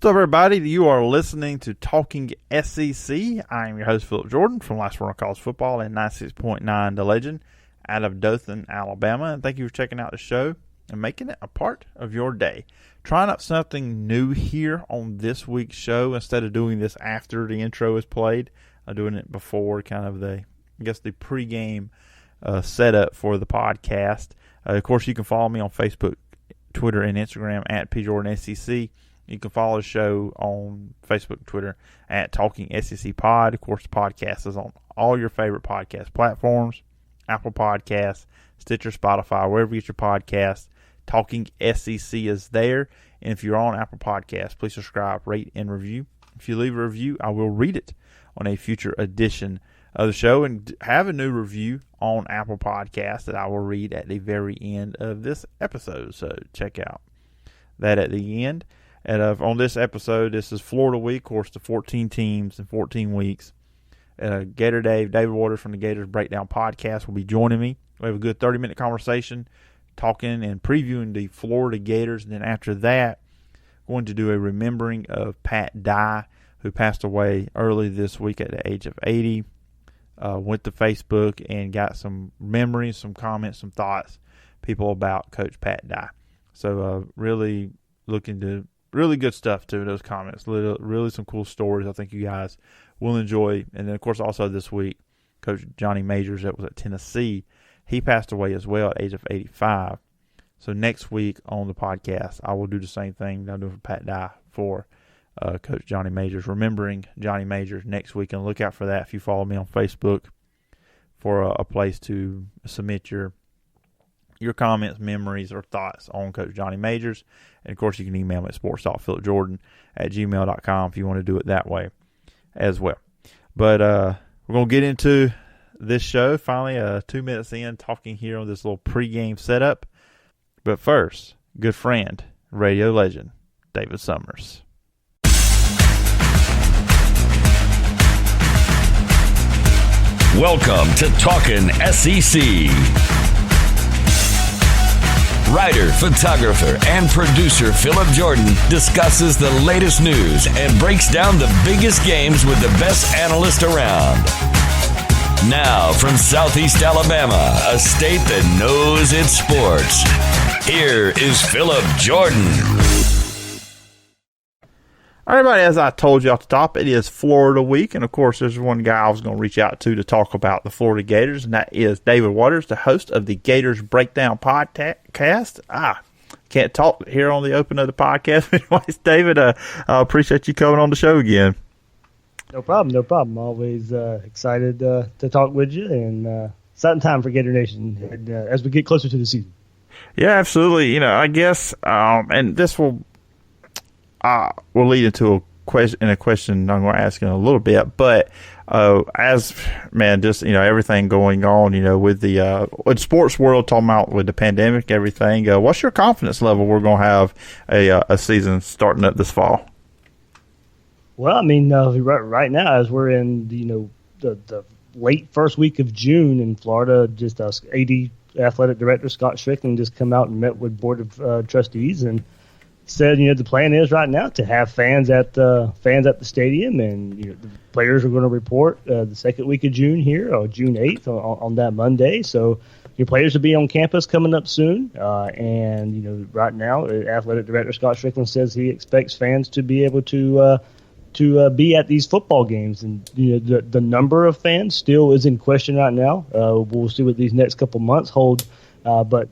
What's up, everybody? You are listening to Talking SEC. I am your host, Phillip Jordan, from Last Word on College Football and 96.9 The Legend out of Dothan, Alabama. And thank you for checking out the show and making it a part of your day. Trying out something new here on this week's show. Instead of doing this after the intro is played, I'm doing it before, kind of the pregame setup for the podcast. Of course, you can follow me on Facebook, Twitter, and Instagram at PJordanSEC. You can follow the show on Facebook and Twitter at Talking SEC Pod. Of course, the podcast is on all your favorite podcast platforms, Apple Podcasts, Stitcher, Spotify, wherever you get your podcasts. Talking SEC is there. And if you're on Apple Podcasts, please subscribe, rate, and review. If you leave a review, I will read it on a future edition of the show, and have a new review on Apple Podcasts that I will read at the very end of this episode. So check out that at the end. And on this episode, this is Florida week, of course, the 14 teams in 14 weeks. Gator David Waters from the Gators Breakdown podcast will be joining me. We have a good 30-minute conversation talking and previewing the Florida Gators. And then after that, going to do a remembering of Pat Dye, who passed away early this week at the age of 80. Went to Facebook and got some memories, some comments, some thoughts, people about Coach Pat Dye. So really looking to really good stuff too in those comments. Really some cool stories I think you guys will enjoy. And then, of course, also this week, Coach Johnny Majors that was at Tennessee, he passed away as well at the age of 85. So next week on the podcast, I will do the same thing that I'm doing for Pat Dye for Coach Johnny Majors, remembering Johnny Majors next week. And look out for that if you follow me on Facebook for a place to submit your comments, memories, or thoughts on Coach Johnny Majors. And, of course, you can email me at sports.philipjordan@gmail.com if you want to do it that way as well. But we're going to get into this show, finally 2 minutes in, talking here on this little pregame setup. But first, good friend, radio legend, David Summers. Welcome to Talkin SEC. Writer, photographer, and producer Phillip Jordan discusses the latest news and breaks down the biggest games with the best analyst around. Now, from Southeast Alabama, a state that knows its sports, here is Phillip Jordan. All right, everybody, as I told you off the top, it is Florida week. And, of course, there's one guy I was going to reach out to talk about the Florida Gators, and that is David Waters, the host of the Gators Breakdown podcast. Can't talk here on the open of the podcast. Anyways, David, I appreciate you coming on the show again. No problem. Always excited to talk with you, and exciting time for Gator Nation as we get closer to the season. Yeah, absolutely. I guess, and this will lead into a question I'm going to ask in a little bit. But everything going on, with the with sports world, talking about with the pandemic, everything. What's your confidence level we're going to have a season starting up this fall? Well, I mean, right now, as we're in the late first week of June in Florida, just AD athletic director Scott Strickland just come out and met with board of trustees and said, the plan is right now to have fans at the stadium, and the players are going to report the second week of June here, or June 8th on that Monday. So your players will be on campus coming up soon. And right now, athletic director Scott Strickland says he expects fans to be able to be at these football games, and the number of fans still is in question right now. We'll see what these next couple months hold, but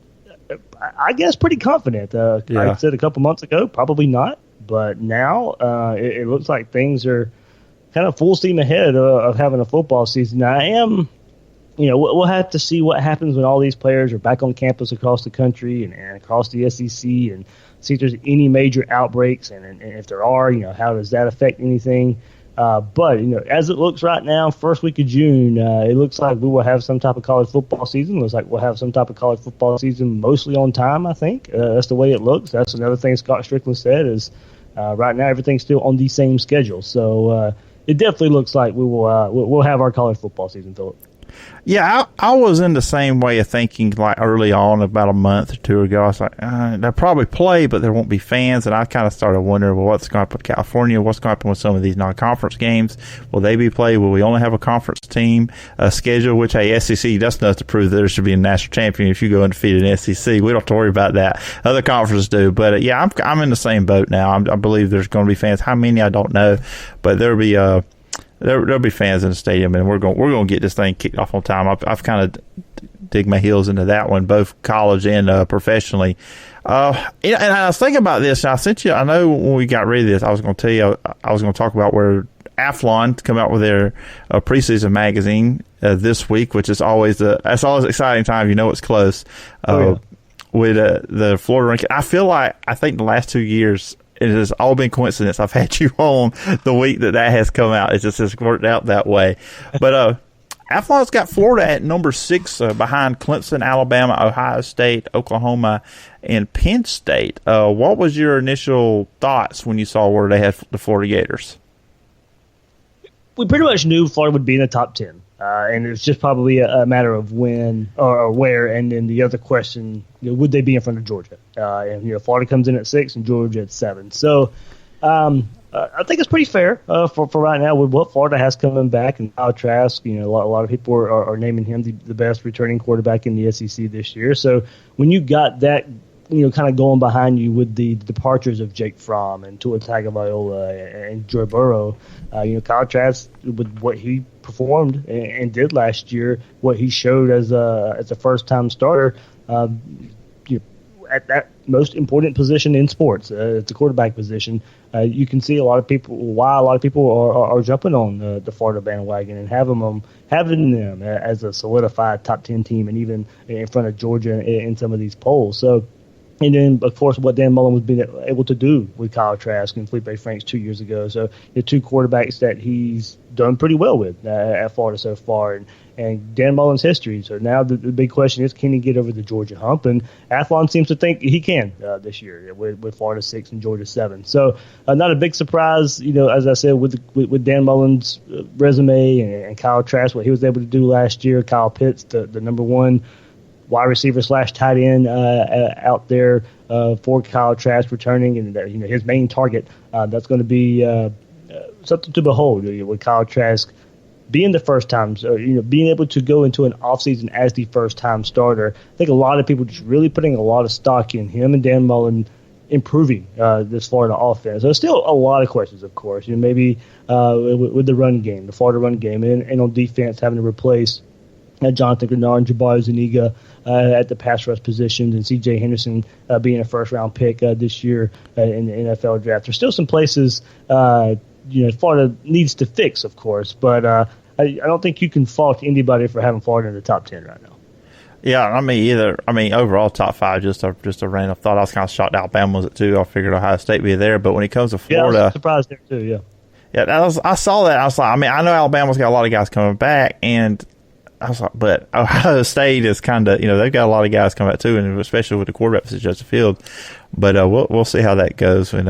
I guess pretty confident. Like I said a couple months ago, probably not. But now it looks like things are kind of full steam ahead of having a football season. Now, I am, we'll have to see what happens when all these players are back on campus across the country and across the SEC, and see if there's any major outbreaks. And if there are, how does that affect anything? But as it looks right now, first week of June, it looks like we will have some type of college football season. It looks like we'll have some type of college football season mostly on time, I think. That's the way it looks. That's another thing Scott Strickland said is right now everything's still on the same schedule. So it definitely looks like we'll have our college football season, Phillip. Yeah, I was in the same way of thinking like early on, about a month or two ago. I was like, they'll probably play, but there won't be fans. And I kind of started wondering, well, what's going to happen with California? What's going to happen with some of these non-conference games? Will they be played? Will we only have a conference team schedule? Which, hey, SEC, that's enough to prove that there should be a national champion if you go undefeated in SEC. We don't have to worry about that. Other conferences do. But, yeah, I'm in the same boat now. I believe there's going to be fans. How many, I don't know. But there'll be there'll be fans in the stadium, and we're going to get this thing kicked off on time. I've kind of dig my heels into that one, both college and professionally. And I was thinking about this, and I sent you. I know when we got ready to this, I was going to tell you. I was going to talk about where Athlon to come out with their preseason magazine this week, which is always that's always an exciting time. You know it's close. With the Florida, I think the last 2 years, it has all been coincidence. I've had you on the week that has come out. It just has worked out that way. But Athlon's got Florida at number 6 behind Clemson, Alabama, Ohio State, Oklahoma, and Penn State. What was your initial thoughts when you saw where they had the Florida Gators? We pretty much knew Florida would be in the top 10. And it's just probably a matter of when or where. And then the other question, would they be in front of Georgia? And Florida comes in at 6 and Georgia at 7. So I think it's pretty fair for right now with what Florida has coming back. And Kyle Trask, a lot of people are naming him the best returning quarterback in the SEC this year. So when you got that, kind of going behind you with the departures of Jake Fromm and Tua Tagovailoa and Joe Burrow, Kyle Trask, with what he performed and did last year, what he showed as a first-time starter, at that most important position in sports, the quarterback position, you can see why a lot of people are jumping on the Florida bandwagon and having them as a solidified top 10 team, and even in front of Georgia in some of these polls. So. And then, of course, what Dan Mullen was being able to do with Kyle Trask and Felipe Franks 2 years ago. So the two quarterbacks that he's done pretty well with at Florida so far, and Dan Mullen's history. So now the big question is, can he get over the Georgia hump? And Athlon seems to think he can this year with Florida 6 and Georgia 7. So not a big surprise, as I said, with Dan Mullen's resume and Kyle Trask, what he was able to do last year. Kyle Pitts, the number 1 wide receiver / tight end out there for Kyle Trask returning, and his main target. That's going to be something to behold with Kyle Trask being the first time, being able to go into an offseason as the first time starter. I think a lot of people just really putting a lot of stock in him and Dan Mullen improving this Florida offense. There's still a lot of questions, of course. Maybe with the run game, the Florida run game, and on defense having to replace Jonathan Grenard and Jabari Zuniga at the pass rush positions, and C.J. Henderson being a first-round pick this year in the NFL draft. There's still some places Florida needs to fix, of course, but I don't think you can fault anybody for having Florida in the top 10 right now. Yeah, I mean, either. I mean, overall top 5, just a random thought. I was kind of shocked Alabama was at 2. I figured Ohio State would be there, but when it comes to Florida, I was surprised there too. Yeah. Yeah, I saw that. I was like, I mean, I know Alabama's got a lot of guys coming back, and I was like, but Ohio State is kind of, they've got a lot of guys coming back too, and especially with the quarterback position, Justin Fields. But we'll see how that goes with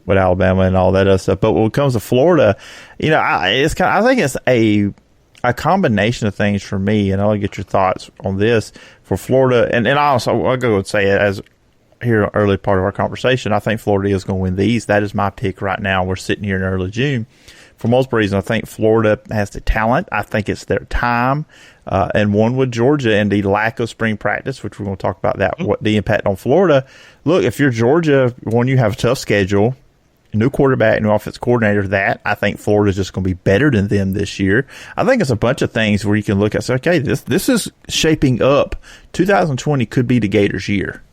Alabama and all that other stuff. But when it comes to Florida, I think it's a combination of things for me, and I'll get your thoughts on this for Florida. And also, I'll go and say it as here early part of our conversation. I think Florida is going to win these. That is my pick right now. We're sitting here in early June. For multiple reasons, I think Florida has the talent. I think it's their time. And one with Georgia and the lack of spring practice, which we're going to talk about that, what the impact on Florida. Look, if you're Georgia, when you have a tough schedule, new quarterback, new offensive coordinator, I think Florida's just going to be better than them this year. I think it's a bunch of things where you can look at and say, okay, this is shaping up. 2020 could be the Gators' year.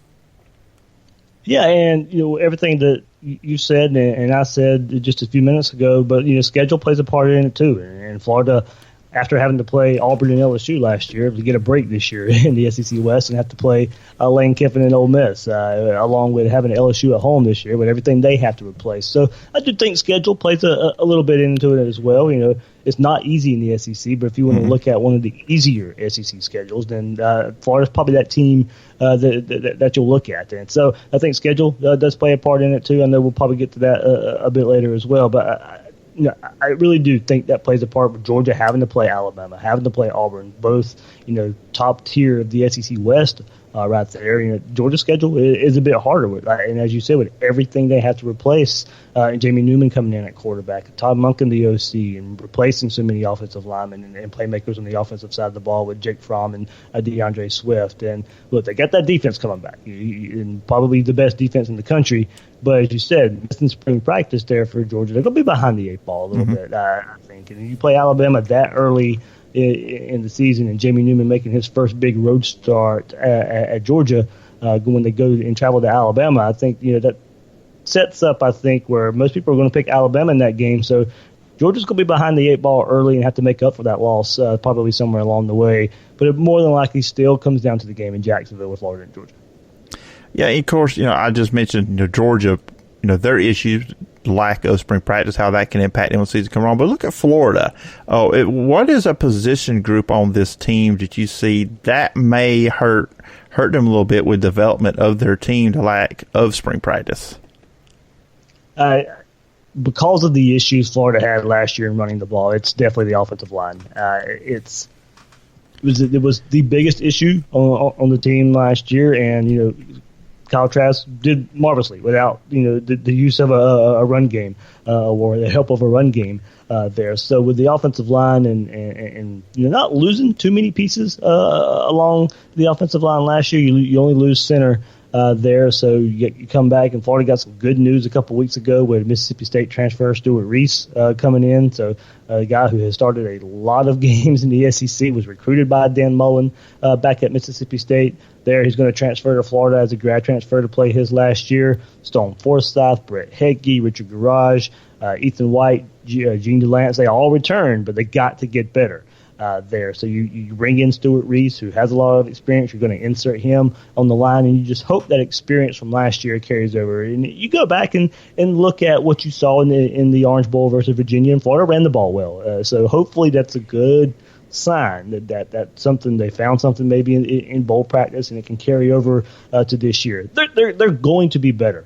Yeah, and everything that you said and I said just a few minutes ago, but schedule plays a part in it too. And Florida, after having to play Auburn and LSU last year, to get a break this year in the SEC West and have to play Lane Kiffin and Ole Miss, along with having LSU at home this year with everything they have to replace. So I do think schedule plays a little bit into it as well. It's not easy in the SEC, but if you want to look at one of the easier SEC schedules, then Florida's probably that team that you'll look at. And so I think schedule does play a part in it too. I know we'll probably get to that a bit later as well, but I really do think that plays a part with Georgia having to play Alabama, having to play Auburn, both top tier of the SEC West right there. Georgia's schedule is a bit harder, and as you said, with everything they have to replace, Jamie Newman coming in at quarterback, Todd Monken the OC, and replacing so many offensive linemen and playmakers on the offensive side of the ball with Jake Fromm and DeAndre Swift. And look, they got that defense coming back, and probably the best defense in the country. But as you said, missing spring practice there for Georgia, they're going to be behind the eight ball a little bit, I think. And you play Alabama that early in the season, and Jamie Newman making his first big road start at Georgia when they go and travel to Alabama, I think that sets up, I think, where most people are going to pick Alabama in that game. So Georgia's going to be behind the eight ball early and have to make up for that loss probably somewhere along the way. But it more than likely still comes down to the game in Jacksonville with Florida and Georgia. Yeah, of course, I just mentioned Georgia, their issues, lack of spring practice, how that can impact them when the season comes on. But look at Florida. What is a position group on this team that you see that may hurt them a little bit with development of their team, the lack of spring practice? Because of the issues Florida had last year in running the ball, it's definitely the offensive line. It was the biggest issue on the team last year, and Kyle Trask did marvelously without the use of a run game or the help of a run game there. So with the offensive line and not losing too many pieces along the offensive line last year, you only lose center there. So you come back, and Florida got some good news a couple weeks ago with Mississippi State transfer Stuart Reese coming in. So a guy who has started a lot of games in the SEC, was recruited by Dan Mullen back at Mississippi State. There, he's going to transfer to Florida as a grad transfer to play his last year. Stone Forsyth, Brett Heggie, Richard Garage, Ethan White, Gene DeLance, they all returned, but they got to get better there. So you bring in Stuart Reese, who has a lot of experience. You're going to insert him on the line, and you just hope that experience from last year carries over. And you go back and look at what you saw in the Orange Bowl versus Virginia, and Florida ran the ball well. So hopefully that's a good sign that something they found something maybe in bowl practice, and it can carry over to this year. They're going to be better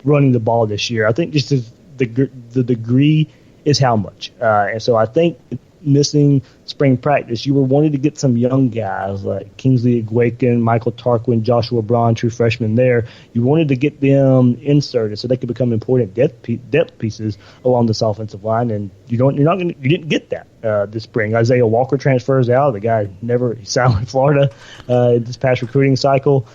running the ball this year. I think just the degree is how much, and so I think missing spring practice, you were wanting to get some young guys like Kingsley Egwueken, Michael Tarquin, Joshua Braun, true freshmen there. You wanted to get them inserted so they could become important depth pieces along this offensive line, and you didn't get that this spring. Isaiah Walker transfers out. The guy he signed with Florida this past recruiting cycle.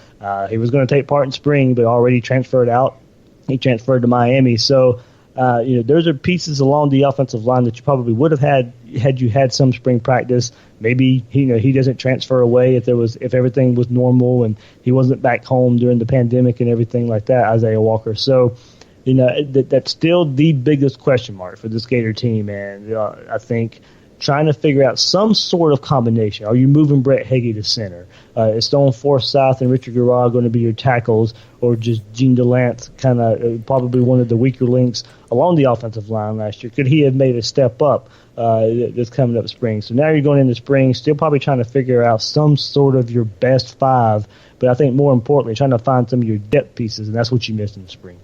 He was going to take part in spring, but already transferred out. He transferred to Miami. So those are pieces along the offensive line that you probably would have had you had some spring practice. Maybe he doesn't transfer away if everything was normal and he wasn't back home during the pandemic and everything like that, Isaiah Walker. So that's still the biggest question mark for this Gator team, and I think trying to figure out some sort of combination. Are you moving Brett Heggie to center? Is Stone Forsyth and Richard Garage going to be your tackles, or just Gene DeLance, kind of probably one of the weaker links along the offensive line last year? Could he have made a step up this coming up spring? So now you're going into spring, still probably trying to figure out some sort of your best five, but I think more importantly, trying to find some of your depth pieces, and that's what you missed in the spring.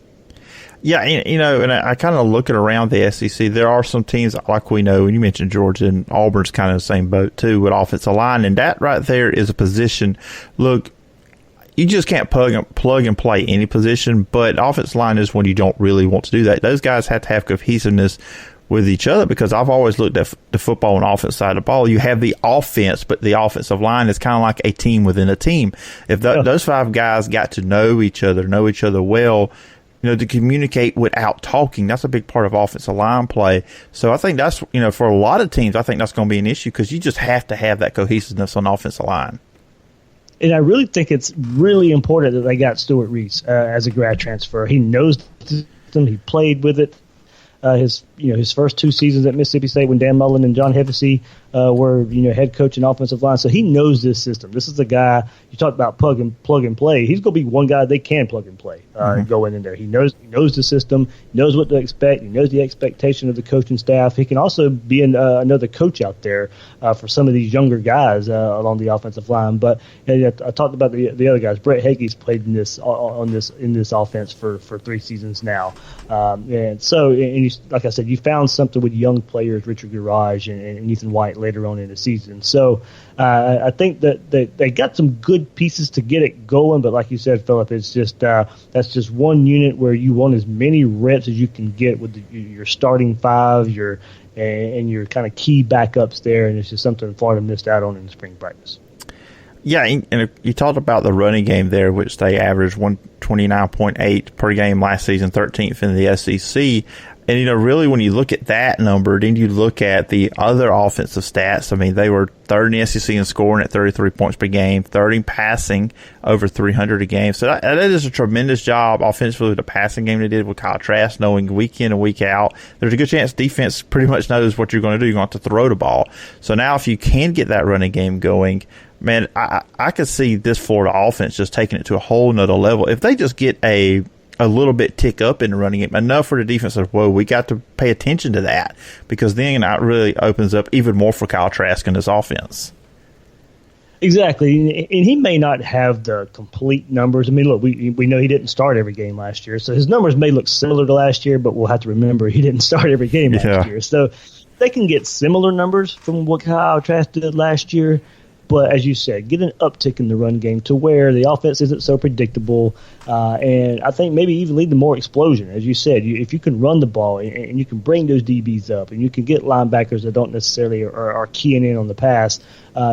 Yeah, and I kind of look at around the SEC. There are some teams like we know, and you mentioned Georgia, and Auburn's kind of the same boat too with offensive line, and that right there is a position. Look, you just can't plug and play any position, but offensive line is when you don't really want to do that. Those guys have to have cohesiveness with each other, because I've always looked at the football and offense side of the ball. You have the offense, but the offensive line is kind of like a team within a team. If those five guys got to know each other well, to communicate without talking, that's a big part of offensive line play. So I think that's, for a lot of teams, I think that's going to be an issue, because you just have to have that cohesiveness on the offensive line. And I really think it's really important that they got Stuart Reese as a grad transfer. He knows the system. He played with it his his first 2 seasons at Mississippi State when Dan Mullen and John Hevesy were head coach and offensive line. So he knows this system. This is the guy you talked about plug and play. He's going to be one guy they can plug and play going in there. He knows the system, knows what to expect. He knows the expectation of the coaching staff. He can also be another coach out there for some of these younger guys along the offensive line. But I talked about the other guys. Brett Hagee's played in this offense for 3 seasons now, like I said, you found something with young players, Richard Garage and Ethan White later on in the season. So I think that they got some good pieces to get it going. But like you said, Phillip, it's just that's just one unit where you want as many reps as you can get with your starting 5, your kind of key backups there, and it's just something Florida missed out on in the spring practice. Yeah, and you talked about the running game there, which they averaged 129.8 per game last season, 13th in the SEC. And, really when you look at that number, then you look at the other offensive stats. I mean, they were 3rd in the SEC in scoring at 33 points per game, 3rd in passing, over 300 a game. So that is a tremendous job offensively with the passing game they did with Kyle Trask, knowing week in and week out. There's a good chance defense pretty much knows what you're going to do. You're going to have to throw the ball. So now if you can get that running game going, man, I could see this Florida offense just taking it to a whole nother level. If they just get a little bit tick up in the running game, enough for the defense of, whoa, we got to pay attention to that, because then that really opens up even more for Kyle Trask in this offense. Exactly, and he may not have the complete numbers. I mean, look, we know he didn't start every game last year, so his numbers may look similar to last year, but we'll have to remember he didn't start every game last year. So they can get similar numbers from what Kyle Trask did last year. But as you said, get an uptick in the run game to where the offense isn't so predictable, and I think maybe even lead to more explosion. As you said, if you can run the ball and you can bring those DBs up, and you can get linebackers that don't necessarily are keying in on the pass,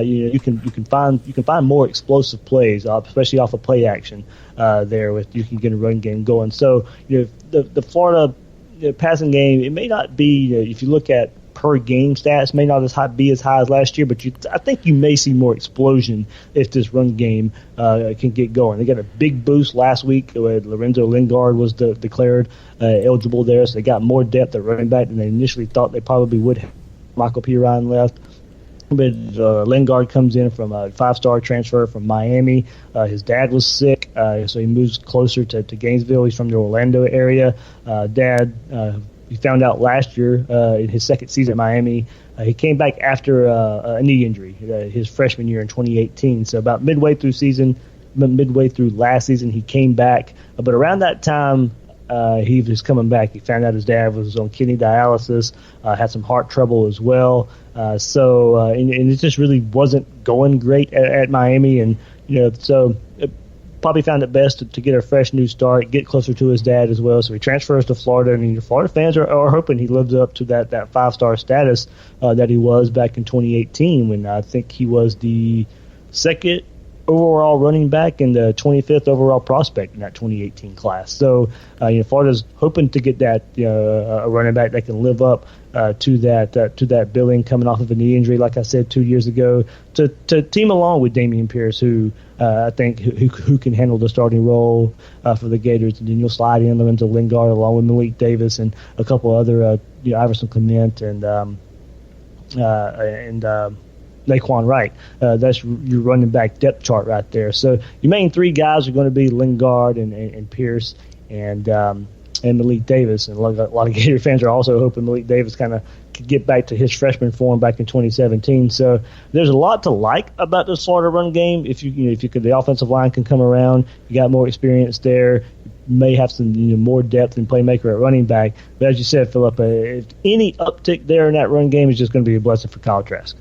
you can find more explosive plays, especially off of play action. You can get a run game going. So the Florida passing game, it may not be if you look at per game stats, may not be as high as last year, but I think you may see more explosion if this run game can get going. They got a big boost last week when Lorenzo Lingard was declared eligible there, so they got more depth at running back than they initially thought they probably would have. Michael P. Ryan left. But Lingard comes in from a 5-star transfer from Miami. His dad was sick, so he moves closer to Gainesville. He's from the Orlando area. He found out last year in his second season at Miami. He came back after a knee injury his freshman year in 2018. So about midway through last season, he came back. But around that time, he was coming back. He found out his dad was on kidney dialysis, had some heart trouble as well. And it just really wasn't going great at Miami. And so probably found it best to get a fresh new start, get closer to his dad as well. So he transfers to Florida, and the Florida fans are hoping he lives up to that 5-star status that he was back in 2018, when I think he was the 2nd overall running back and the 25th overall prospect in that 2018 class. So Florida's hoping to get that a running back that can live up to that billing coming off of a knee injury, like I said 2 years ago, to team along with Damian Pierce, who I think who can handle the starting role for the Gators. And then you'll slide in Lorenzo Lingard along with Malik Davis and a couple other Iverson Clement and Laquan Wright. That's your running back depth chart right there. So your main 3 guys are going to be Lingard and Pierce and Malik Davis. And a lot of Gator fans are also hoping Malik Davis kind of could get back to his freshman form back in 2017. So there's a lot to like about this Florida run game. If the offensive line can come around, you got more experience there. You may have some more depth and playmaker at running back. But as you said, Phillip, if any uptick there in that run game is just going to be a blessing for Kyle Trask.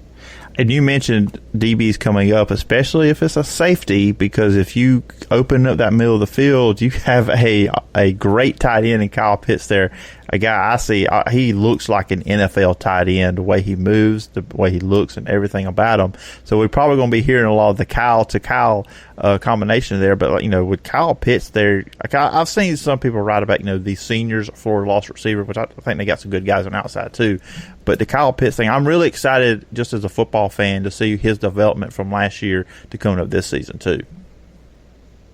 And you mentioned DBs coming up, especially if it's a safety, because if you open up that middle of the field, you have a great tight end in Kyle Pitts there. A guy I see, he looks like an NFL tight end, the way he moves, the way he looks, and everything about him. So we're probably going to be hearing a lot of the Kyle to Kyle combination there. But with Kyle Pitts there, I've seen some people write about these seniors for lost receiver, which I think they got some good guys on the outside too. But the Kyle Pitts thing, I'm really excited just as a football fan to see his development from last year to coming up this season too.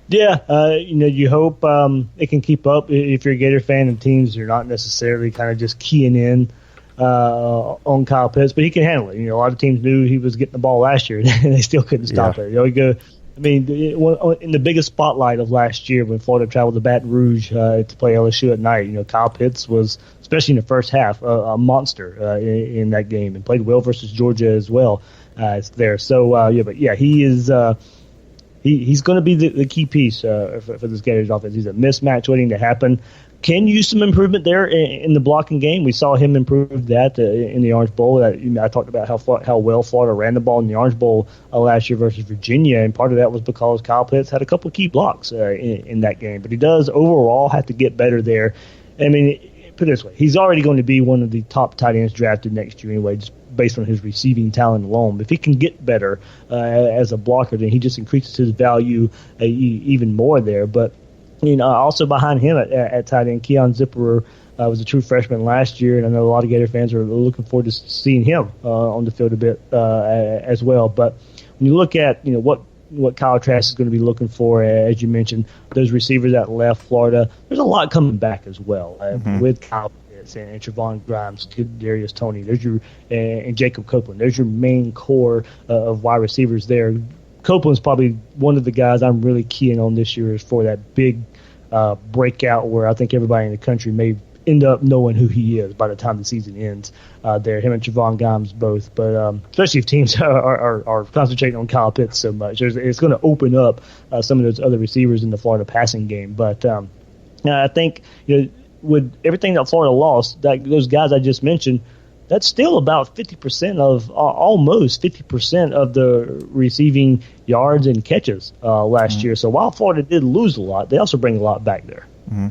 Yeah, you hope it can keep up if you're a Gator fan and teams are not necessarily kind of just keying in on Kyle Pitts, but he can handle it. A lot of teams knew he was getting the ball last year, and they still couldn't stop it. In the biggest spotlight of last year when Florida traveled to Baton Rouge to play LSU at night, Kyle Pitts was, especially in the first half, a monster in that game and played well versus Georgia as well. It's there. So, he is he's going to be the key piece for this Gators offense. He's a mismatch waiting to happen. Can use some improvement there in the blocking game. We saw him improve that in the Orange Bowl. I talked about how well Florida ran the ball in the Orange Bowl last year versus Virginia, and part of that was because Kyle Pitts had a couple of key blocks in that game. But he does overall have to get better there. I mean, put it this way, he's already going to be one of the top tight ends drafted next year anyway, just based on his receiving talent alone. If he can get better as a blocker, then he just increases his value even more there. But also behind him at tight end, Keon Zipperer was a true freshman last year, and I know a lot of Gator fans are looking forward to seeing him on the field a bit as well. But when you look at what Kyle Trask is going to be looking for, as you mentioned, those receivers that left Florida, there's a lot coming back as well with Kyle Pitts and Trevon Grimes, Darius Toney. There's and Jacob Copeland. There's your main core of wide receivers there. Copeland's probably one of the guys I'm really keying on this year is for that big breakout where I think everybody in the country may end up knowing who he is by the time the season ends there. Him and Trevon Grimes both. But especially if teams are concentrating on Kyle Pitts so much, it's going to open up some of those other receivers in the Florida passing game. But I think with everything that Florida lost, those guys I just mentioned, that's still about 50% of almost 50% of the receiving yards and catches last year. So while Florida did lose a lot, they also bring a lot back there. Mm-hmm.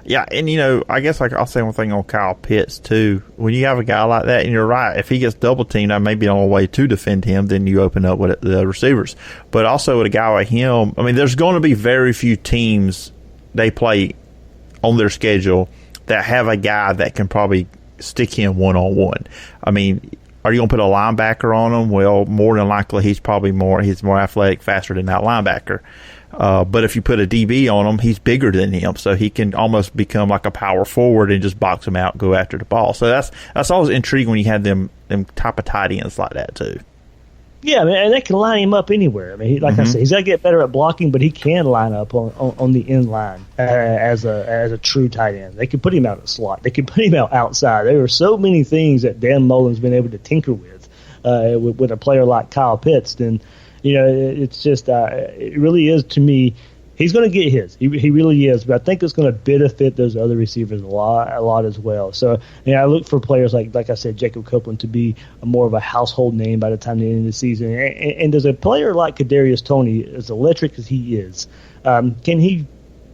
Yeah, and I guess I'll say one thing on Kyle Pitts too. When you have a guy like that, and you're right, if he gets double teamed, that may be the only way to defend him. Then you open up with the receivers. But also with a guy like him, I mean, there's going to be very few teams they play on their schedule that have a guy that can probably stick him one-on-one. I mean, are you going to put a linebacker on him? Well, more than likely he's more athletic, faster than that linebacker. But if you put a DB on him, he's bigger than him, so he can almost become like a power forward and just box him out and go after the ball. So that's always intriguing when you have them type of tight ends like that too. Yeah, I mean, and they can line him up anywhere. I mean, I said, he's got to get better at blocking, but he can line up on the end line as a true tight end. They can put him out at slot. They can put him out outside. There are so many things that Dan Mullen's been able to tinker with a player like Kyle Pitts. Then, it's just it really is, to me, he's going to get his. He really is. But I think it's going to benefit those other receivers a lot as well. So, I look for players like I said, Jacob Copeland to be more of a household name by the time the end of the season. And does a player like Kadarius Toney, as electric as he is, can he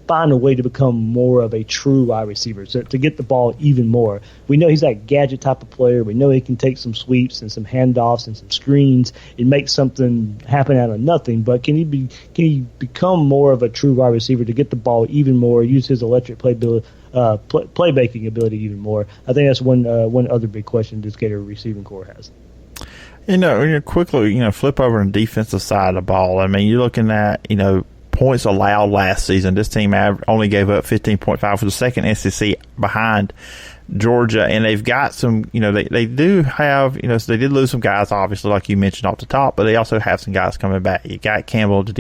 find a way to become more of a true wide receiver, to get the ball even more? We know he's that gadget type of player. We know he can take some sweeps and some handoffs and some screens and make something happen out of nothing. But can he become more of a true wide receiver to get the ball even more, use his electric playmaking ability even more? I think that's one other big question this Gator receiving core has. When you quickly flip over on the defensive side of the ball, I mean, you're looking at points allowed last season. This team only gave up 15.5 for the second SEC behind Georgia, and they've got some, they do have, so they did lose some guys, obviously, like you mentioned off the top, but they also have some guys coming back. You got Campbell at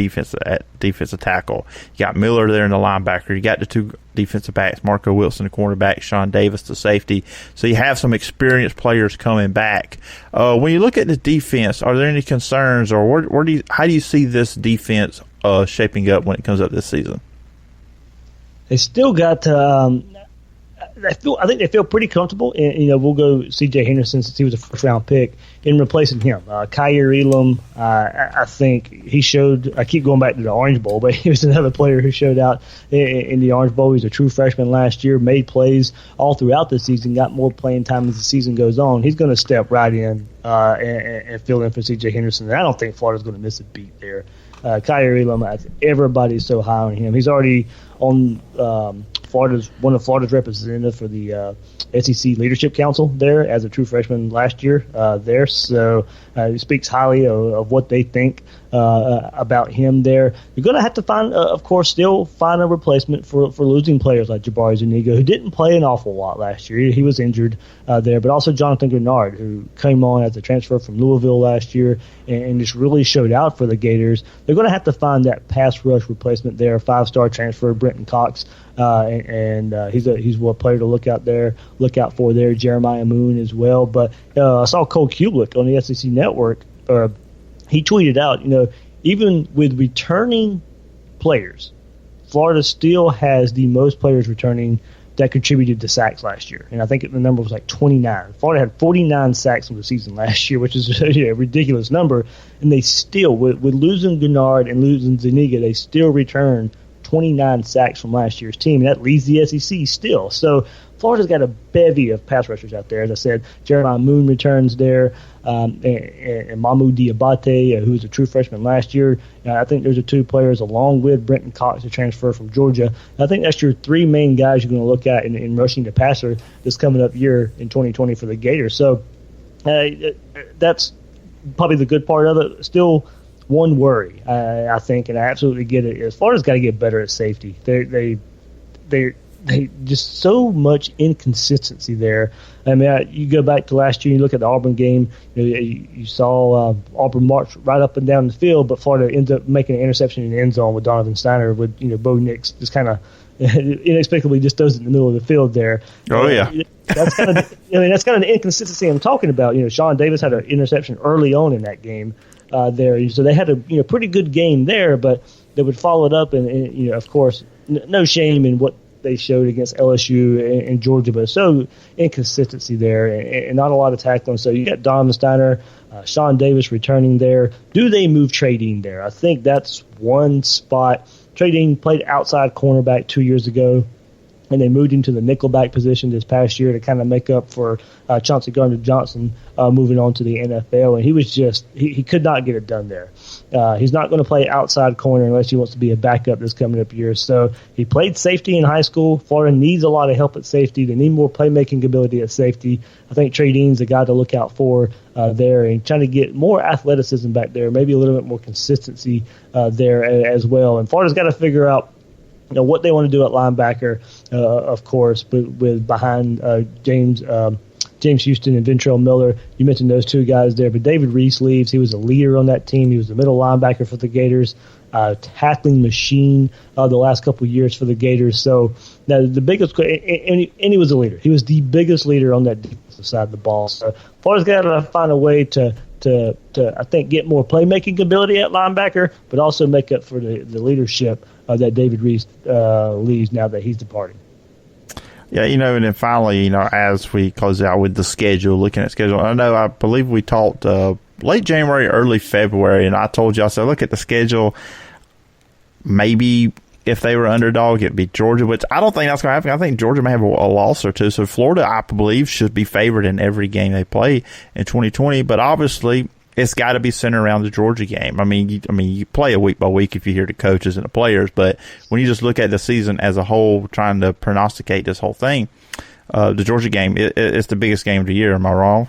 defensive tackle. You got Miller there in the linebacker. You got the two defensive backs, Marco Wilson, the cornerback, Sean Davis, the safety. So you have some experienced players coming back. When you look at the defense, are there any concerns, or how do you see this defense shaping up when it comes up this season? They still got I think they feel pretty comfortable, and we'll go C.J. Henderson, since he was a first-round pick, in replacing him. Kyer Elam, I think he showed. I keep going back to the Orange Bowl, but he was another player who showed out in the Orange Bowl. He was a true freshman last year, made plays all throughout the season, got more playing time as the season goes on. He's going to step right in and fill in for C.J. Henderson. And I don't think Florida's going to miss a beat there. Kyer Elam, everybody's so high on him. He's already on one of Florida's representatives for the SEC Leadership Council there as a true freshman last year there. So he speaks highly of what they think about him there. You're going to have to find, of course, still find a replacement for losing players like Jabari Zuniga, who didn't play an awful lot last year. He was injured there, but also Jonathan Grenard, who came on as a transfer from Louisville last year and just really showed out for the Gators. They're going to have to find that pass rush replacement there. 5-star transfer Brenton Cox, and he's one player to look out for there. Jeremiah Moon as well. But I saw Cole Kubelik on the SEC Network. He tweeted out, even with returning players, Florida still has the most players returning that contributed to sacks last year. And I think the number was like 29. Florida had 49 sacks in the season last year, which is a ridiculous number. And they still, with losing Gennard and losing Zuniga, they still return 29 sacks from last year's team. And that leads the SEC still. So Florida's got a bevy of pass rushers out there. As I said, Jeremiah Moon returns there, and Mamu Diabate, who was a true freshman last year. I think those are two players, along with Brenton Cox, a transfer from Georgia. I think that's your three main guys you're going to look at in rushing the passer this coming up year in 2020 for the Gators. So that's probably the good part of it. Still, one worry, I think, and I absolutely get it, is Florida's got to get better at safety. They just so much inconsistency there. I mean, you go back to last year, you look at the Auburn game, you saw Auburn march right up and down the field, but Florida ends up making an interception in the end zone with Donovan Steiner, with Bo Nix just kind of inexplicably just throws it in the middle of the field there. Oh yeah, that's kind of that's kind of the inconsistency I'm talking about. Sean Davis had an interception early on in that game there, so they had a pretty good game there, but they would follow it up, and of course, no shame in what they showed against LSU and Georgia, but so inconsistency there and not a lot of tackling. So you got Donovan Steiner, Sean Davis returning there. Do they move Trey Dean there? I think that's one spot. Trey Dean played outside cornerback 2 years ago, and they moved him to the nickelback position this past year to kind of make up for Chauncey Gardner-Johnson moving on to the NFL. And he was he could not get it done there. He's not going to play outside corner unless he wants to be a backup this coming up year. So he played safety in high school. Florida needs a lot of help at safety. They need more playmaking ability at safety. I think Trey Dean's the guy to look out for there, and trying to get more athleticism back there, maybe a little bit more consistency there as well. And Florida's got to figure out what they want to do at linebacker, of course, but with behind James Houston and Ventrell Miller. You mentioned those two guys there, but David Reese leaves. He was a leader on that team. He was the middle linebacker for the Gators, tackling machine the last couple of years for the Gators. So now the biggest, and he was a leader. He was the biggest leader on that defensive side of the ball. So Florida's got to find a way to I think get more playmaking ability at linebacker, but also make up for the leadership that David Reese leaves now that he's departing. Yeah, and then finally, as we close out with the schedule, looking at schedule, I believe we talked late January, early February, and I told you, I said, look at the schedule. Maybe if they were underdog, it'd be Georgia, which I don't think that's going to happen. I think Georgia may have a loss or two. So Florida, I believe, should be favored in every game they play in 2020. But obviously, it's got to be centered around the Georgia game. I mean, you play it week by week if you hear the coaches and the players, but when you just look at the season as a whole, trying to prognosticate this whole thing, the Georgia game, it's the biggest game of the year. Am I wrong?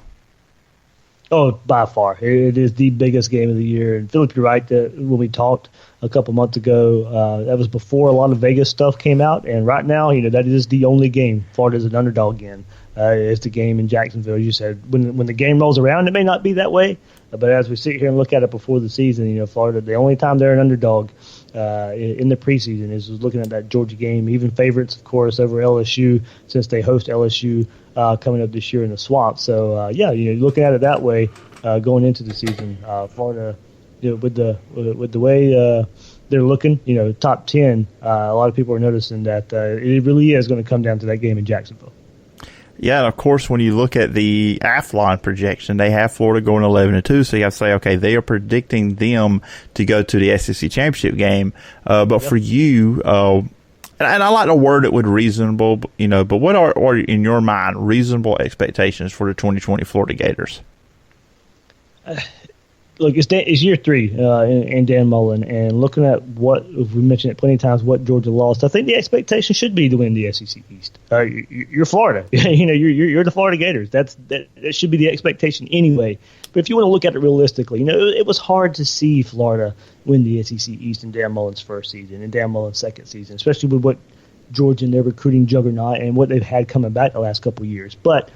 Oh, by far. It is the biggest game of the year. And Phillip, you're right, that when we talked a couple months ago, that was before a lot of Vegas stuff came out. And right now, that is the only game Florida's an underdog in. It's the game in Jacksonville. You said when the game rolls around, it may not be that way. But as we sit here and look at it before the season, Florida, the only time they're an underdog in the preseason is looking at that Georgia game. Even favorites, of course, over LSU since they host LSU coming up this year in the Swamp. So, looking at it that way going into the season, Florida, with the way they're looking, top 10, a lot of people are noticing that it really is going to come down to that game in Jacksonville. Yeah, and of course, when you look at the Athlon projection, they have Florida going 11-2, so you have to say, okay, they are predicting them to go to the SEC championship game. But for you, and I like to word it with reasonable, but what are in your mind reasonable expectations for the 2020 Florida Gators? Look, it's year 3 in Dan Mullen, and looking at what we mentioned it plenty of times, what Georgia lost. I think the expectation should be to win the SEC East. You're Florida, you're the Florida Gators. That should be the expectation anyway. But if you want to look at it realistically, it was hard to see Florida win the SEC East in Dan Mullen's first season and Dan Mullen's second season, especially with what Georgia and their recruiting juggernaut and what they've had coming back the last couple of years. But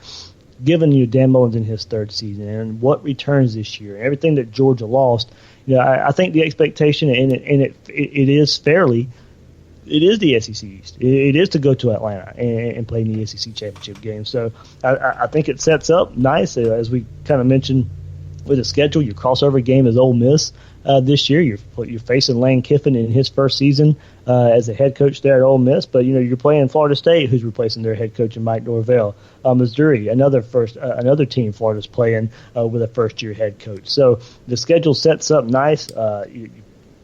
given Dan Mullen's in his third season and what returns this year and everything that Georgia lost, I think the expectation, and it is fairly, it is the SEC East. It is to go to Atlanta and play in the SEC championship game. So I think it sets up nice, as we kind of mentioned with the schedule. Your crossover game is Ole Miss this year. You're facing Lane Kiffin in his first season as a head coach there at Ole Miss. But you're playing Florida State, who's replacing their head coach in Mike Norvell. Missouri, another team Florida's playing with a first-year head coach. So the schedule sets up nice.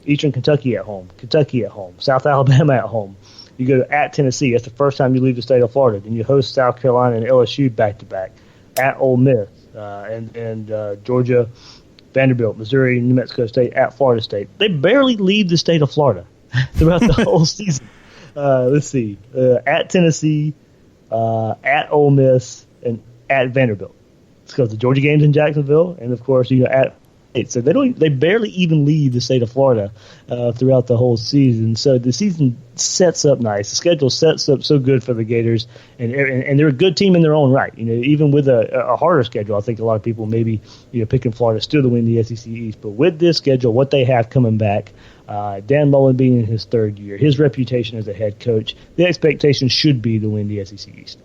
Eastern Kentucky at home, Kentucky at home, South Alabama at home. You go at Tennessee. That's the first time you leave the state of Florida. Then you host South Carolina and LSU back-to-back. At Ole Miss and Georgia, Vanderbilt, Missouri, New Mexico State, at Florida State. They barely leave the state of Florida throughout the whole season. Let's see. At Tennessee, at Ole Miss, and at Vanderbilt. It's because the Georgia game's in Jacksonville, and, of course, at so they barely even leave the state of Florida throughout the whole season. So the season sets up nice. The schedule sets up so good for the Gators, and they're a good team in their own right. Even with a harder schedule, I think a lot of people maybe picking Florida still to win the SEC East. But with this schedule, what they have coming back, Dan Mullen being in his third year, his reputation as a head coach, the expectation should be to win the SEC East.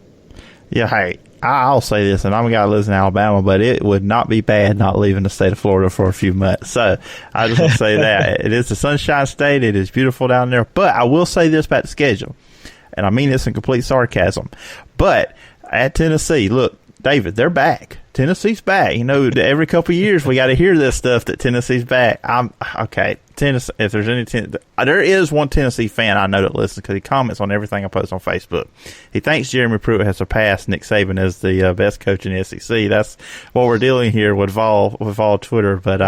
Yeah, hey, I'll say this, and I'm a guy who lives in Alabama, but it would not be bad not leaving the state of Florida for a few months. So I just want to say that. It is the Sunshine State. It is beautiful down there. But I will say this about the schedule, and I mean this in complete sarcasm. But at Tennessee, look, David, they're back. Tennessee's back. Every couple of years we got to hear this stuff that Tennessee's back. Okay. Tennessee. If there's any, there is one Tennessee fan I know that listens because he comments on everything I post on Facebook. He thinks Jeremy Pruitt has surpassed Nick Saban as the best coach in the SEC. That's what we're dealing here with all Twitter. But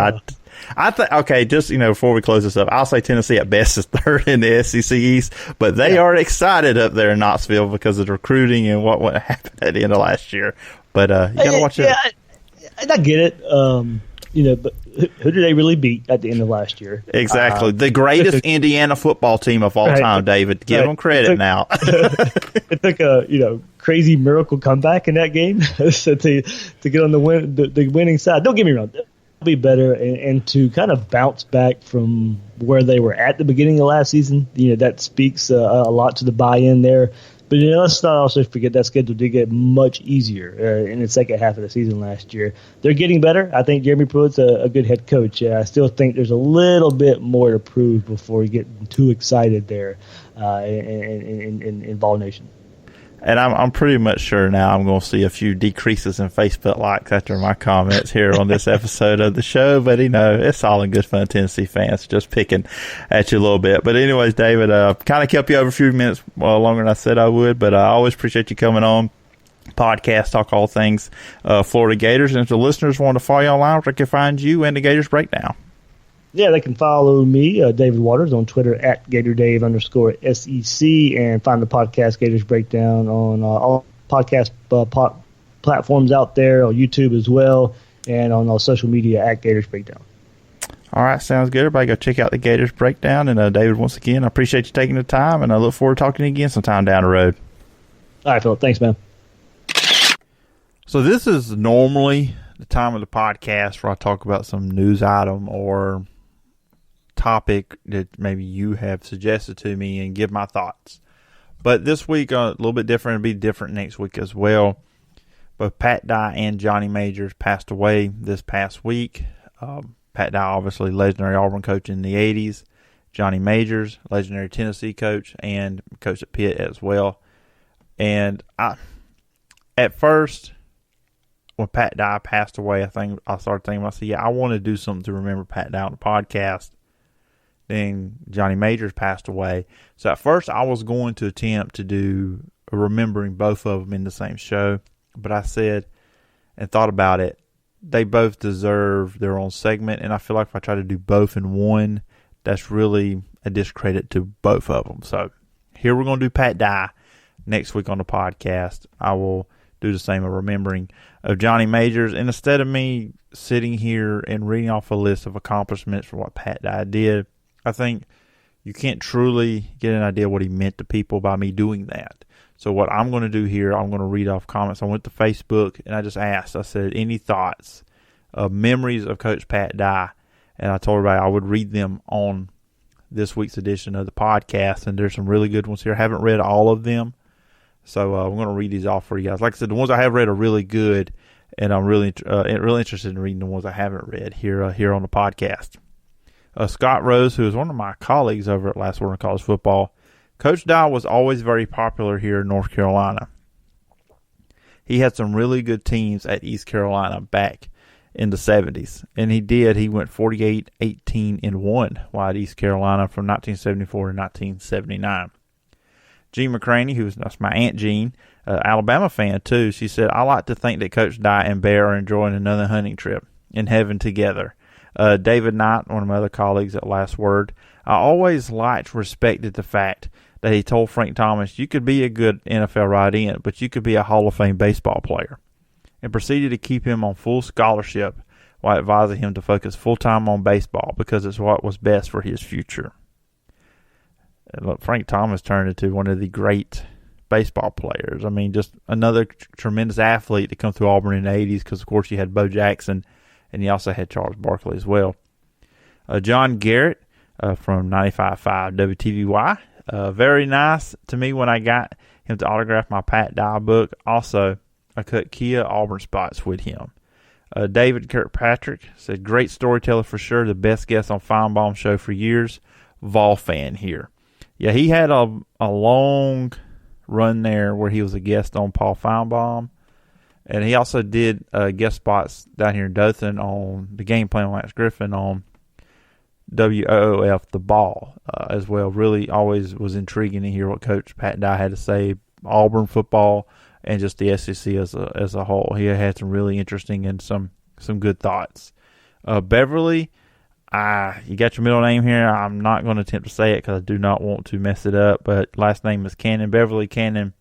I think, okay, just, before we close this up, I'll say Tennessee at best is third in the SEC East, but they are excited up there in Knoxville because of the recruiting and what happened at the end of last year. But you got to watch it. I get it. But who did they really beat at the end of last year? Exactly. The greatest Indiana football team of all time, David. Give them credit now. It took a, crazy miracle comeback in that game so to get on the winning side. Don't get me wrong. They'll be better, and to kind of bounce back from where they were at the beginning of last season, that speaks a lot to the buy-in there. But let's not also forget that schedule did get much easier in the second half of the season last year. They're getting better. I think Jeremy Pruitt's a good head coach. I still think there's a little bit more to prove before we get too excited there in Vol Nation. And I'm pretty much sure now I'm going to see a few decreases in Facebook likes after my comments here on this episode of the show. But, it's all in good fun, Tennessee fans, just picking at you a little bit. But anyways, David, kind of kept you over a few minutes longer than I said I would. But I always appreciate you coming on. Podcast, talk all things Florida Gators. And if the listeners want to follow you online, they can find you and the Gators Breakdown. Yeah, they can follow me, David Waters, on Twitter at GatorDave_SEC, and find the podcast Gators Breakdown on all podcast platforms out there, on YouTube as well, and on all social media at Gators Breakdown. All right, sounds good. Everybody go check out the Gators Breakdown. And David, once again, I appreciate you taking the time, and I look forward to talking to you again sometime down the road. All right, Phillip. Thanks, man. So this is normally the time of the podcast where I talk about some news item or topic that maybe you have suggested to me and give my thoughts. But this week, a little bit different. It'll be different next week as well. Both Pat Dye and Johnny Majors passed away this past week. Pat Dye, obviously legendary Auburn coach in the 80s. Johnny Majors, legendary Tennessee coach and coach at Pitt as well. And at first, when Pat Dye passed away, I started thinking, I want to do something to remember Pat Dye on the podcast. Then Johnny Majors passed away. So at first I was going to attempt to do remembering both of them in the same show. But I said and thought about it, they both deserve their own segment. And I feel like if I try to do both in one, that's really a discredit to both of them. So here we're going to do Pat Dye next week on the podcast. I will do the same of remembering of Johnny Majors. And instead of me sitting here and reading off a list of accomplishments for what Pat Dye did, I think you can't truly get an idea what he meant to people by me doing that. So what I'm going to do here, I'm going to read off comments. I went to Facebook and I just asked, I said, any thoughts, memories of Coach Pat Dye? And I told everybody I would read them on this week's edition of the podcast. And there's some really good ones here. I haven't read all of them. So I'm going to read these off for you guys. Like I said, the ones I have read are really good. And I'm really interested in reading the ones I haven't read here on the podcast. Scott Rose, who is one of my colleagues over at Last Word on College Football, Coach Dye was always very popular here in North Carolina. He had some really good teams at East Carolina back in the 70s. And he went 48-18-1 while at East Carolina from 1974 to 1979. Jean McCraney, that's my Aunt Jean, Alabama fan too, she said, I like to think that Coach Dye and Bear are enjoying another hunting trip in heaven together. David Knight, one of my other colleagues at Last Word, I always respected the fact that he told Frank Thomas, you could be a good NFL right end, but you could be a Hall of Fame baseball player, and proceeded to keep him on full scholarship while advising him to focus full-time on baseball because it's what was best for his future. And look, Frank Thomas turned into one of the great baseball players. I mean, just another tremendous athlete to come through Auburn in the 80s because, of course, you had Bo Jackson, and you also had Charles Barkley as well. John Garrett from 95.5 WTVY. Very nice to me when I got him to autograph my Pat Dye book. Also, I cut Kia Auburn spots with him. David Kirkpatrick said, great storyteller for sure. The best guest on Feinbaum show for years. Vol fan here. Yeah, he had a long run there where he was a guest on Paul Feinbaum. And he also did guest spots down here in Dothan on the Game Plan with Lance Griffin on WOOF The Ball as well. Really always was intriguing to hear what Coach Pat Dye had to say, Auburn football, and just the SEC as a whole. He had some really interesting and some good thoughts. Beverly, you got your middle name here. I'm not going to attempt to say it because I do not want to mess it up, but last name is Cannon, Beverly Cannon.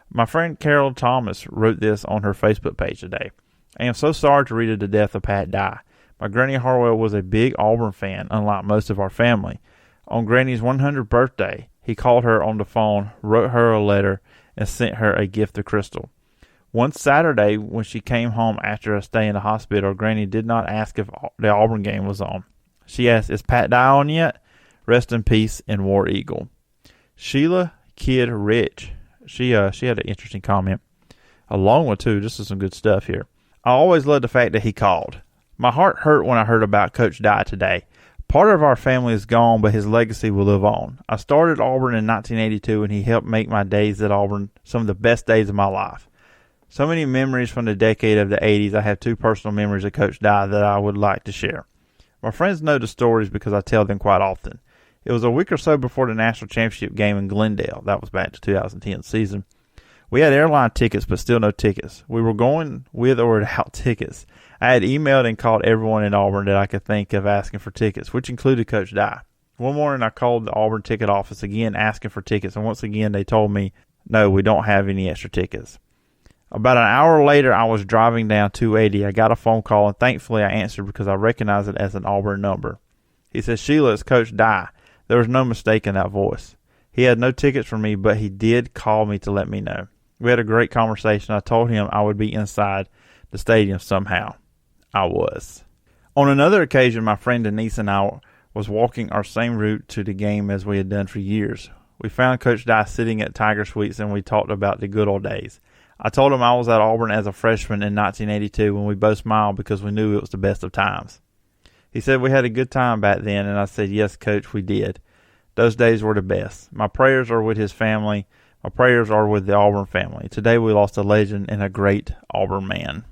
My friend Carol Thomas wrote this on her Facebook page today. I am so sorry to read of the death of Pat Dye. My Granny Harwell was a big Auburn fan, unlike most of our family. On Granny's 100th birthday, he called her on the phone, wrote her a letter, and sent her a gift of crystal. One Saturday, when she came home after a stay in the hospital, Granny did not ask if the Auburn game was on. She asked, is Pat Dye on yet? Rest in peace and War Eagle. Sheila Kid Rich, she had an interesting comment. A long one, too. This is some good stuff here. I always loved the fact that he called. My heart hurt when I heard about Coach Dye today. Part of our family is gone, but his legacy will live on. I started Auburn in 1982, and he helped make my days at Auburn some of the best days of my life. So many memories from the decade of the 80s. I have two personal memories of Coach Dye that I would like to share. My friends know the stories because I tell them quite often. It was a week or so before the national championship game in Glendale. That was back to 2010 season. We had airline tickets, but still no tickets. We were going with or without tickets. I had emailed and called everyone in Auburn that I could think of asking for tickets, which included Coach Dye. One morning I called the Auburn ticket office again asking for tickets, and once again they told me, no, we don't have any extra tickets. About an hour later, I was driving down 280. I got a phone call, and thankfully I answered because I recognized it as an Auburn number. He said, Sheila, it's Coach Dye. There was no mistake in that voice. He had no tickets for me, but he did call me to let me know. We had a great conversation. I told him I would be inside the stadium somehow. I was. On another occasion, my friend Denise and I was walking our same route to the game as we had done for years. We found Coach Dye sitting at Tiger Suites, and we talked about the good old days. I told him I was at Auburn as a freshman in 1982 when we both smiled because we knew it was the best of times. He said we had a good time back then, and I said, yes, Coach, we did. Those days were the best. My prayers are with his family. My prayers are with the Auburn family. Today we lost a legend and a great Auburn man.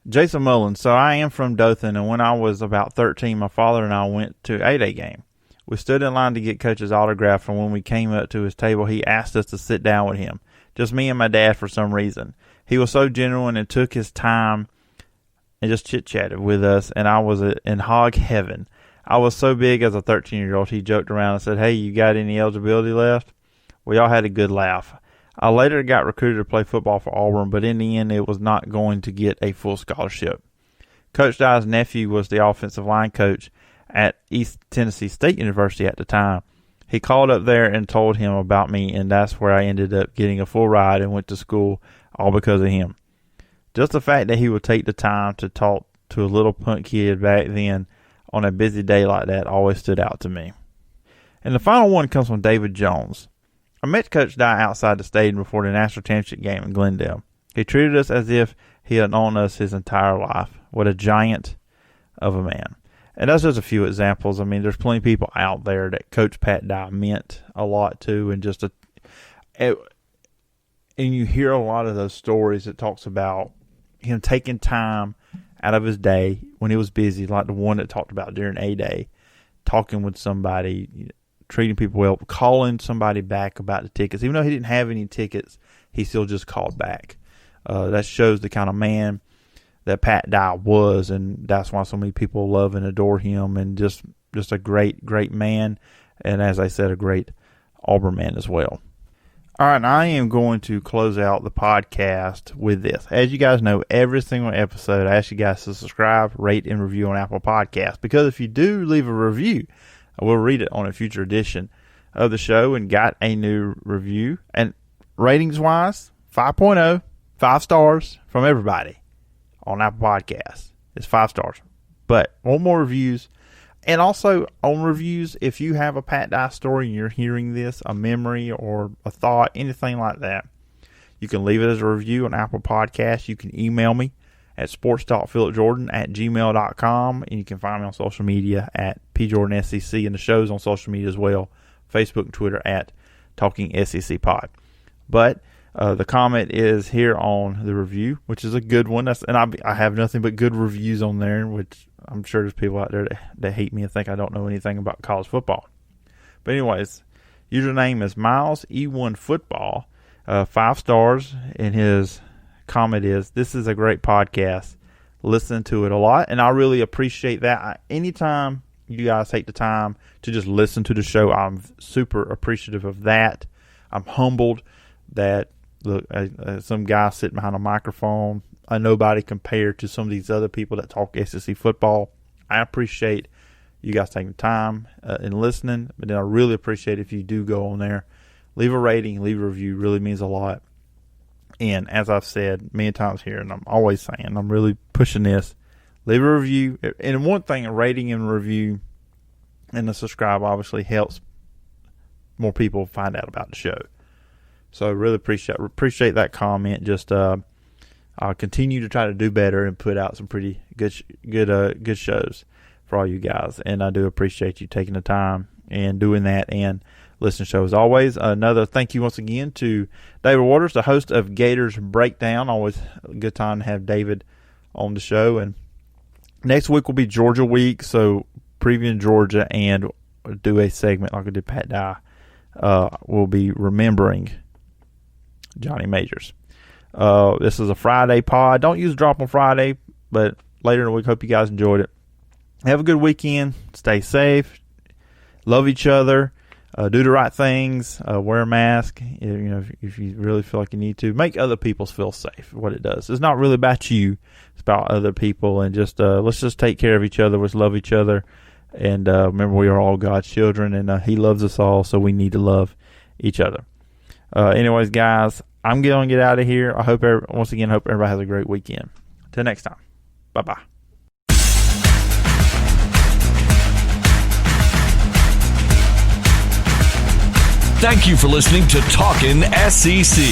Jason Mullins. So I am from Dothan, and when I was about 13, my father and I went to a 8A game. We stood in line to get Coach's autograph, and when we came up to his table, he asked us to sit down with him. Just me and my dad for some reason. He was so genuine and took his time and just chit-chatted with us, and I was in hog heaven. I was so big as a 13-year-old, he joked around and said, hey, you got any eligibility left? We all had a good laugh. I later got recruited to play football for Auburn, but in the end it was not going to get a full scholarship. Coach Dye's nephew was the offensive line coach at East Tennessee State University at the time. He called up there and told him about me, and that's where I ended up getting a full ride and went to school, all because of him. Just the fact that he would take the time to talk to a little punk kid back then on a busy day like that always stood out to me. And the final one comes from David Jones. I met Coach Dye outside the stadium before the national championship game in Glendale. He treated us as if he had known us his entire life. What a giant of a man. And that's just a few examples. I mean, there's plenty of people out there that Coach Pat Dye meant a lot to, and you hear a lot of those stories that talks about him taking time out of his day when he was busy, like the one that talked about during A-Day, talking with somebody, treating people well, calling somebody back about the tickets. Even though he didn't have any tickets, he still just called back. That shows the kind of man that Pat Dye was, and that's why so many people love and adore him, and just a great, great man, and as I said, a great Auburn man as well. All right, I am going to close out the podcast with this. As you guys know, every single episode, I ask you guys to subscribe, rate, and review on Apple Podcasts, because if you do leave a review, I will read it on a future edition of the show, and got a new review. And ratings-wise, 5.0, 5 stars from everybody on Apple Podcasts. It's 5 stars. But want more reviews. And also on reviews, if you have a Pat Dye story and you're hearing this, a memory or a thought, anything like that, you can leave it as a review on Apple Podcasts. You can email me at sportstalkphillipjordan@gmail.com, and you can find me on social media at pjordansec, and the show's on social media as well, Facebook and Twitter at Talking SEC Pod. But the comment is here on the review, which is a good one. I have nothing but good reviews on there, which I'm sure there's people out there that hate me and think I don't know anything about college football. But anyways, username is Miles E1 Football, 5 stars, and his comment is, "This is a great podcast. Listen to it a lot," and I really appreciate that. Anytime you guys take the time to just listen to the show, I'm super appreciative of that. I'm humbled that some guy sitting behind a microphone, a nobody compared to some of these other people that talk SEC football. I appreciate you guys taking the time and listening, but then I really appreciate if you do go on there, leave a rating, leave a review. Really means a lot. And as I've said many times here, and I'm always saying, I'm really pushing this, leave a review. And one thing, a rating and review and the subscribe obviously helps more people find out about the show. So I really appreciate that comment. Just I'll continue to try to do better and put out some pretty good shows for all you guys. And I do appreciate you taking the time and doing that and listening to show as always. Another thank you once again to David Waters, the host of Gators Breakdown. Always a good time to have David on the show. And next week will be Georgia week, so previewing Georgia and do a segment like I did Pat Dye. We'll be remembering Johnny Majors. This is a Friday pod. Don't use drop on Friday, but later in the week. Hope you guys enjoyed it. Have a good weekend. Stay safe. Love each other. Do the right things. Wear a mask. If you really feel like you need to, make other people feel safe. What it does, it's not really about you. It's about other people. And just let's just take care of each other. Let's love each other. And remember, we are all God's children, and He loves us all. So we need to love each other. Anyways, guys, I'm going to get out of here. I hope everybody has a great weekend. Till next time. Bye-bye. Thank you for listening to Talkin' SEC.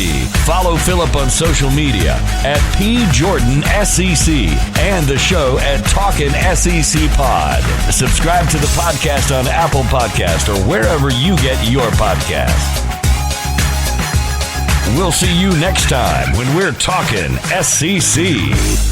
Follow Phillip on social media at PJordanSEC and the show at Talkin' SEC Pod. Subscribe to the podcast on Apple Podcast or wherever you get your podcast. We'll see you next time when we're talking SEC.